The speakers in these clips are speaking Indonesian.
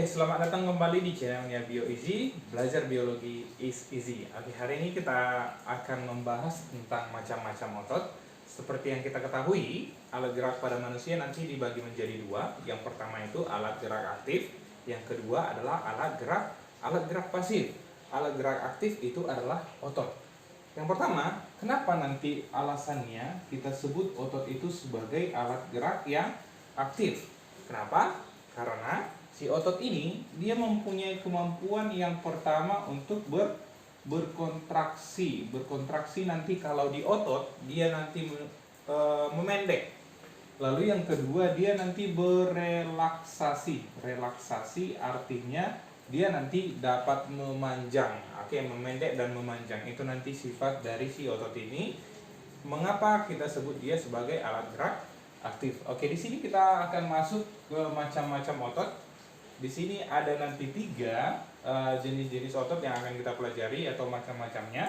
Selamat datang kembali di channelnya Bio Easy. Belajar biologi is easy. Oke, hari ini kita akan membahas tentang macam-macam otot. Seperti yang kita ketahui, alat gerak pada manusia nanti dibagi menjadi dua. Yang pertama itu alat gerak aktif, yang kedua adalah alat gerak pasif. Alat gerak aktif itu adalah otot. Yang pertama, kenapa nanti alasannya kita sebut otot itu sebagai alat gerak yang aktif? Kenapa? Karena si otot ini dia mempunyai kemampuan yang pertama untuk berkontraksi. Berkontraksi nanti kalau di otot dia nanti memendek. Lalu yang kedua dia nanti berelaksasi. Relaksasi artinya dia nanti dapat memanjang. Oke, memendek dan memanjang itu nanti sifat dari si otot ini. Mengapa kita sebut dia sebagai alat gerak aktif? Oke, di sini kita akan masuk ke macam-macam otot. Di sini ada nanti 3 jenis-jenis otot yang akan kita pelajari atau macam-macamnya.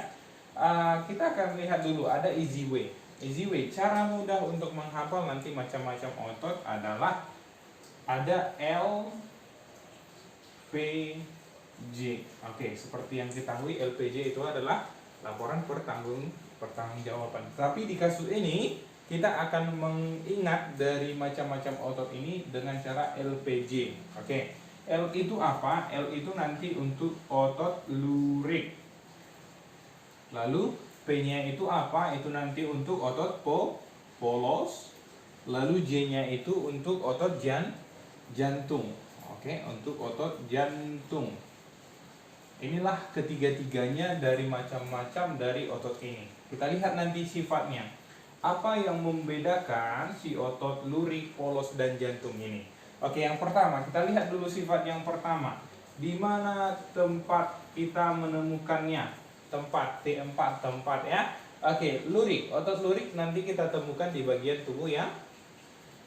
Kita akan lihat dulu, ada easy way. Easy way, cara mudah untuk menghafal nanti macam-macam otot adalah ada LPJ. Oke, seperti yang kita ketahui LPJ itu adalah laporan pertanggungjawaban. Tapi di kasus ini kita akan mengingat dari macam-macam otot ini dengan cara LPJ. Oke, L itu apa? L itu nanti untuk otot lurik. Lalu P-nya itu apa? Itu nanti untuk otot polos. Lalu J-nya itu untuk otot jantung. Oke, untuk otot jantung. Inilah ketiga-tiganya dari macam-macam dari otot ini. Kita lihat nanti sifatnya. Apa yang membedakan si otot lurik, polos, dan jantung ini? Oke, yang pertama kita lihat dulu sifat yang pertama. Di mana tempat kita menemukannya? Tempat T4 tempat ya. Oke, lurik, otot lurik nanti kita temukan di bagian tubuh yang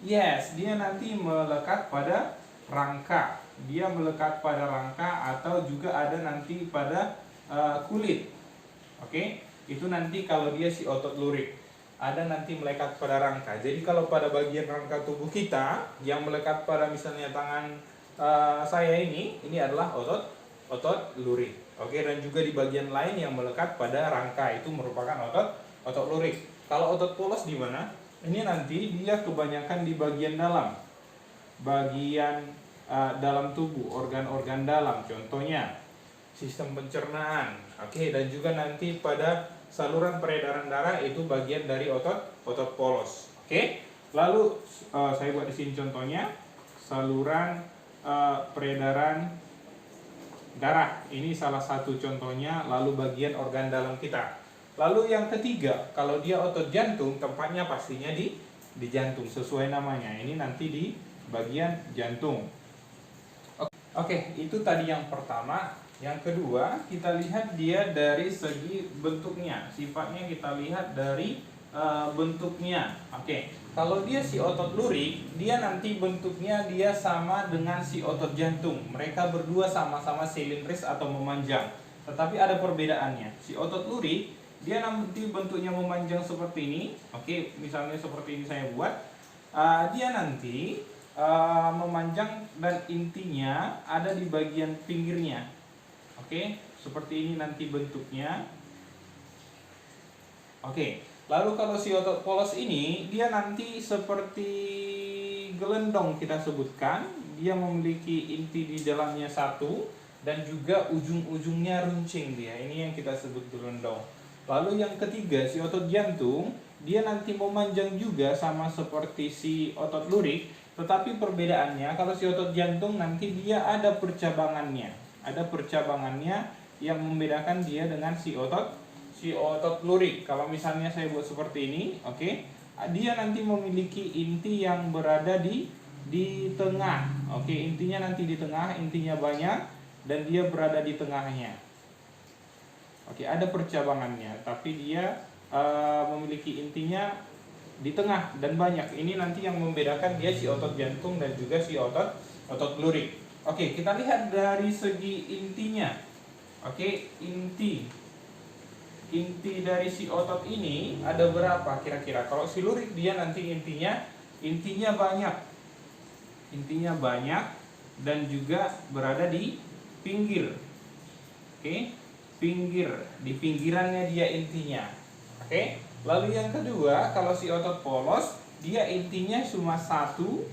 dia nanti melekat pada rangka. Dia melekat pada rangka atau juga ada nanti pada kulit. Oke, itu nanti kalau dia si otot lurik. Ada nanti melekat pada rangka. Jadi kalau pada bagian rangka tubuh kita yang melekat pada misalnya tangan saya ini adalah otot lurik. Oke, dan juga di bagian lain yang melekat pada rangka itu merupakan otot lurik. Kalau otot polos di mana? Ini nanti dia kebanyakan di bagian dalam. Bagian dalam tubuh, organ-organ dalam. Contohnya sistem pencernaan. Oke, dan juga nanti pada saluran peredaran darah itu bagian dari otot polos. Oke. Lalu saya buat di sini contohnya saluran peredaran darah. Ini salah satu contohnya, lalu bagian organ dalam kita. Lalu yang ketiga, kalau dia otot jantung, tempatnya pastinya di jantung sesuai namanya. Ini nanti di bagian jantung. Oke, itu tadi yang pertama. Yang kedua, kita lihat dia dari segi bentuknya. Sifatnya kita lihat dari bentuknya. Oke, kalau dia si otot lurik, dia nanti bentuknya dia sama dengan si otot jantung. Mereka berdua sama-sama silindris atau memanjang. Tetapi ada perbedaannya. Si otot lurik, dia nanti bentuknya memanjang seperti ini. Oke, misalnya seperti ini saya buat. Dia nanti memanjang dan intinya ada di bagian pinggirnya. Oke, seperti ini nanti bentuknya. Oke, lalu kalau si otot polos ini dia nanti seperti gelendong kita sebutkan. Dia memiliki inti di dalamnya satu dan juga ujung-ujungnya runcing dia. Ini yang kita sebut gelendong. Lalu yang ketiga, si otot jantung, dia nanti memanjang juga sama seperti si otot lurik. Tetapi perbedaannya, kalau si otot jantung nanti dia ada percabangannya. Ada percabangannya yang membedakan dia dengan si otot lurik. Kalau misalnya saya buat seperti ini, oke, dia nanti memiliki inti yang berada di tengah. Oke, intinya nanti di tengah, intinya banyak dan dia berada di tengahnya. Oke, ada percabangannya, tapi dia memiliki intinya di tengah dan banyak. Ini nanti yang membedakan dia si otot jantung dan juga si otot lurik. Oke, kita lihat dari segi intinya. Oke, inti dari si otot ini ada berapa kira-kira? Kalau si lurik dia nanti intinya banyak. Intinya banyak dan juga berada di pinggir. Oke, pinggir, di pinggirannya dia intinya. Oke, lalu yang kedua, kalau si otot polos, dia intinya cuma satu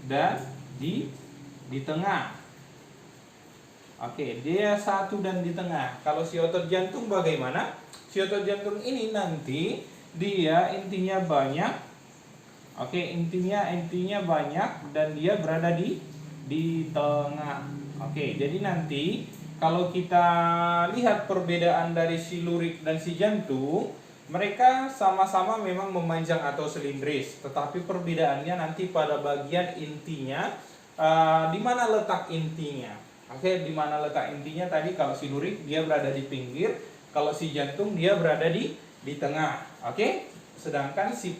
dan di tengah. Oke, dia satu dan di tengah. Kalau si otot jantung bagaimana? Si otot jantung ini nanti dia intinya banyak. Oke, intinya banyak dan dia berada di tengah. Oke, jadi nanti kalau kita lihat perbedaan dari si lurik dan si jantung, mereka sama-sama memang memanjang atau silindris, tetapi perbedaannya nanti pada bagian intinya, di mana letak intinya. Oke, di mana letak intinya tadi, kalau si lurik dia berada di pinggir, kalau si jantung dia berada di tengah. Oke, sedangkan si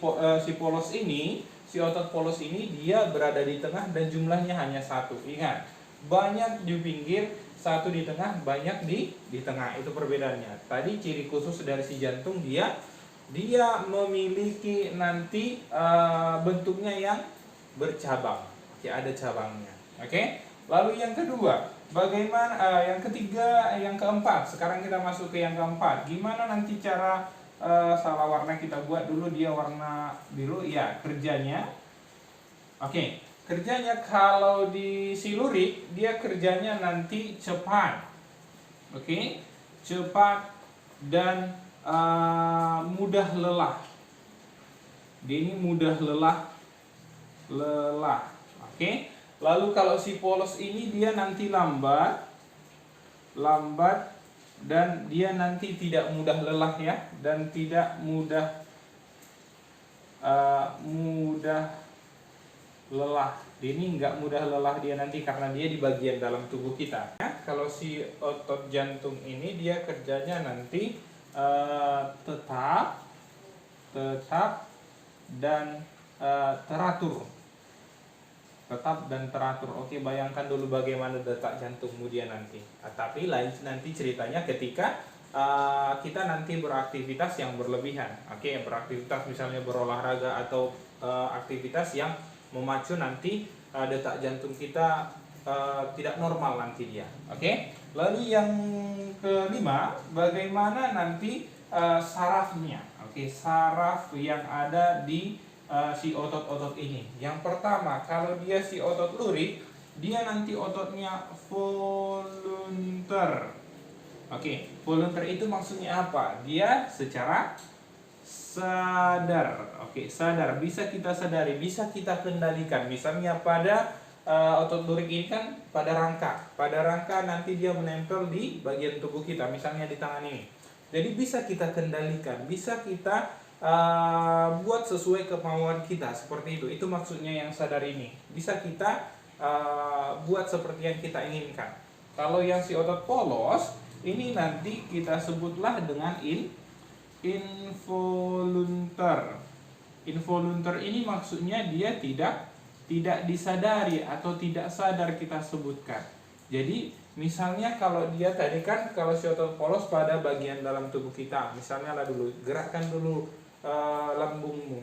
polos ini, si otot polos ini dia berada di tengah dan jumlahnya hanya satu. Ingat, banyak di pinggir, satu di tengah, banyak di tengah. Itu perbedaannya. Tadi ciri khusus dari si jantung, dia memiliki nanti bentuknya yang bercabang. Oke, ada cabangnya. Oke. Lalu yang kedua, bagaimana yang ketiga, yang keempat. Sekarang kita masuk ke yang keempat. Gimana nanti cara salah warna kita buat dulu, dia warna biru ya kerjanya. Oke. Kerjanya kalau di si lurik, dia kerjanya nanti cepat. Oke, cepat dan mudah lelah. Dia ini mudah lelah. Oke. Lalu kalau si polos ini dia nanti lambat dan dia nanti tidak mudah lelah ya, dan tidak mudah lelah. Dia ini nggak mudah lelah dia nanti karena dia di bagian dalam tubuh kita. Kalau si otot jantung ini dia kerjanya nanti tetap dan teratur. Tetap dan teratur. Oke, bayangkan dulu bagaimana detak jantungmu dia nanti. Tapi lain nanti ceritanya ketika kita nanti beraktivitas yang berlebihan. Oke, beraktivitas misalnya berolahraga atau aktivitas yang memacu nanti detak jantung kita tidak normal nanti dia. Oke. Lalu yang kelima, bagaimana nanti sarafnya. Oke, saraf yang ada di si otot-otot ini. Yang pertama, kalau dia si otot lurik, dia nanti ototnya volunteer. Oke, volunteer itu maksudnya apa? Dia secara sadar. Oke, sadar, bisa kita sadari, bisa kita kendalikan. Misalnya pada otot lurik ini kan pada rangka nanti dia menempel di bagian tubuh kita, misalnya di tangan ini. Jadi bisa kita kendalikan, bisa kita buat sesuai kemauan kita, seperti itu. Itu maksudnya yang sadar ini. Bisa kita buat seperti yang kita inginkan. Kalau yang si otot polos ini nanti kita sebutlah dengan involunteer. Involunteer ini maksudnya dia tidak disadari atau tidak sadar kita sebutkan. Jadi misalnya kalau dia tadi kan, kalau si otot polos pada bagian dalam tubuh kita, misalnya lah dulu gerakkan dulu lambungmu,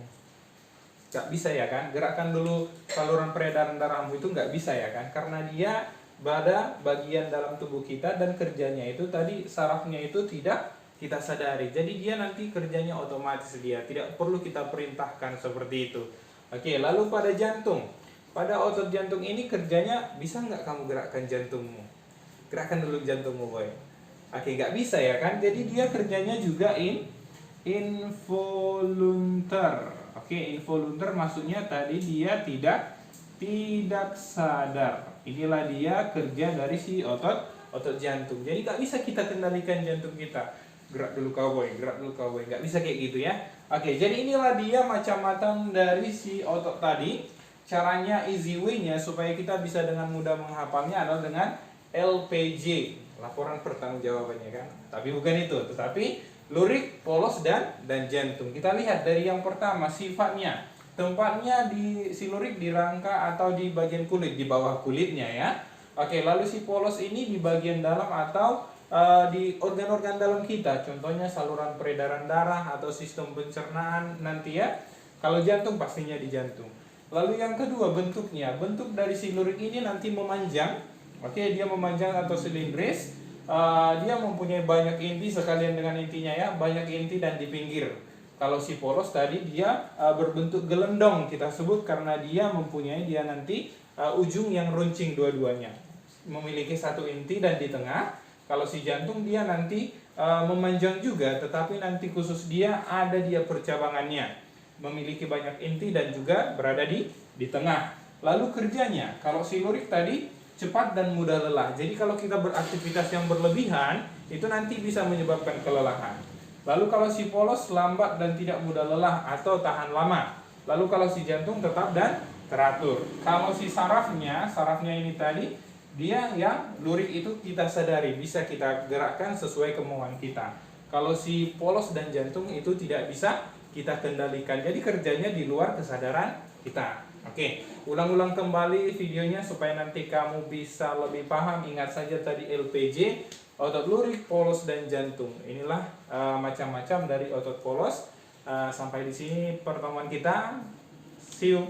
nggak bisa ya kan, gerakkan dulu saluran peredaran darahmu, itu nggak bisa ya kan, karena dia pada bagian dalam tubuh kita dan kerjanya itu tadi sarafnya itu tidak kita sadari. Jadi dia nanti kerjanya otomatis, dia tidak perlu kita perintahkan seperti itu. Oke, lalu pada jantung, pada otot jantung ini kerjanya, bisa nggak kamu gerakkan jantungmu? Gerakkan dulu jantungmu, boy. Oke, nggak bisa ya kan? Jadi dia kerjanya juga involunteer. Oke, involunteer maksudnya tadi dia tidak sadar. Inilah dia kerja dari si otot jantung. Jadi nggak bisa kita kendalikan jantung kita. Gerak dulu cowboy, nggak bisa kayak gitu ya. Oke, jadi inilah dia macam-macam dari si otot tadi. Caranya, easy way-nya supaya kita bisa dengan mudah menghafalnya adalah dengan LPJ, laporan pertanggungjawabannya kan. Tapi bukan itu, tetapi lurik, polos dan jantung. Kita lihat dari yang pertama, sifatnya. Tempatnya di si lurik di rangka atau di bagian kulit, di bawah kulitnya ya. Oke, lalu si polos ini di bagian dalam atau di organ-organ dalam kita, contohnya saluran peredaran darah atau sistem pencernaan nanti ya. Kalau jantung pastinya di jantung. Lalu yang kedua bentuknya. Bentuk dari si lurik ini nanti memanjang. Oke, dia memanjang atau silindris. Dia mempunyai banyak inti sekalian dengan intinya ya, banyak inti dan di pinggir. Kalau si polos tadi dia berbentuk gelendong kita sebut karena dia mempunyai nanti ujung yang runcing dua-duanya. Memiliki satu inti dan di tengah. Kalau si jantung dia nanti memanjang juga, tetapi nanti khusus dia ada percabangannya. Memiliki banyak inti dan juga berada di tengah. Lalu kerjanya, kalau si lurik tadi cepat dan mudah lelah. Jadi kalau kita beraktivitas yang berlebihan, itu nanti bisa menyebabkan kelelahan. Lalu kalau si polos lambat dan tidak mudah lelah atau tahan lama. Lalu kalau si jantung tetap dan teratur. Kalau si sarafnya ini tadi, dia yang lurik itu kita sadari, bisa kita gerakkan sesuai kemauan kita. Kalau si polos dan jantung itu tidak bisa kita kendalikan. Jadi kerjanya di luar kesadaran kita. Oke, ulang-ulang kembali videonya supaya nanti kamu bisa lebih paham. Ingat saja tadi LPJ, otot lurik, polos, dan jantung. Inilah macam-macam dari otot polos. Sampai di sini pertemuan kita. See you.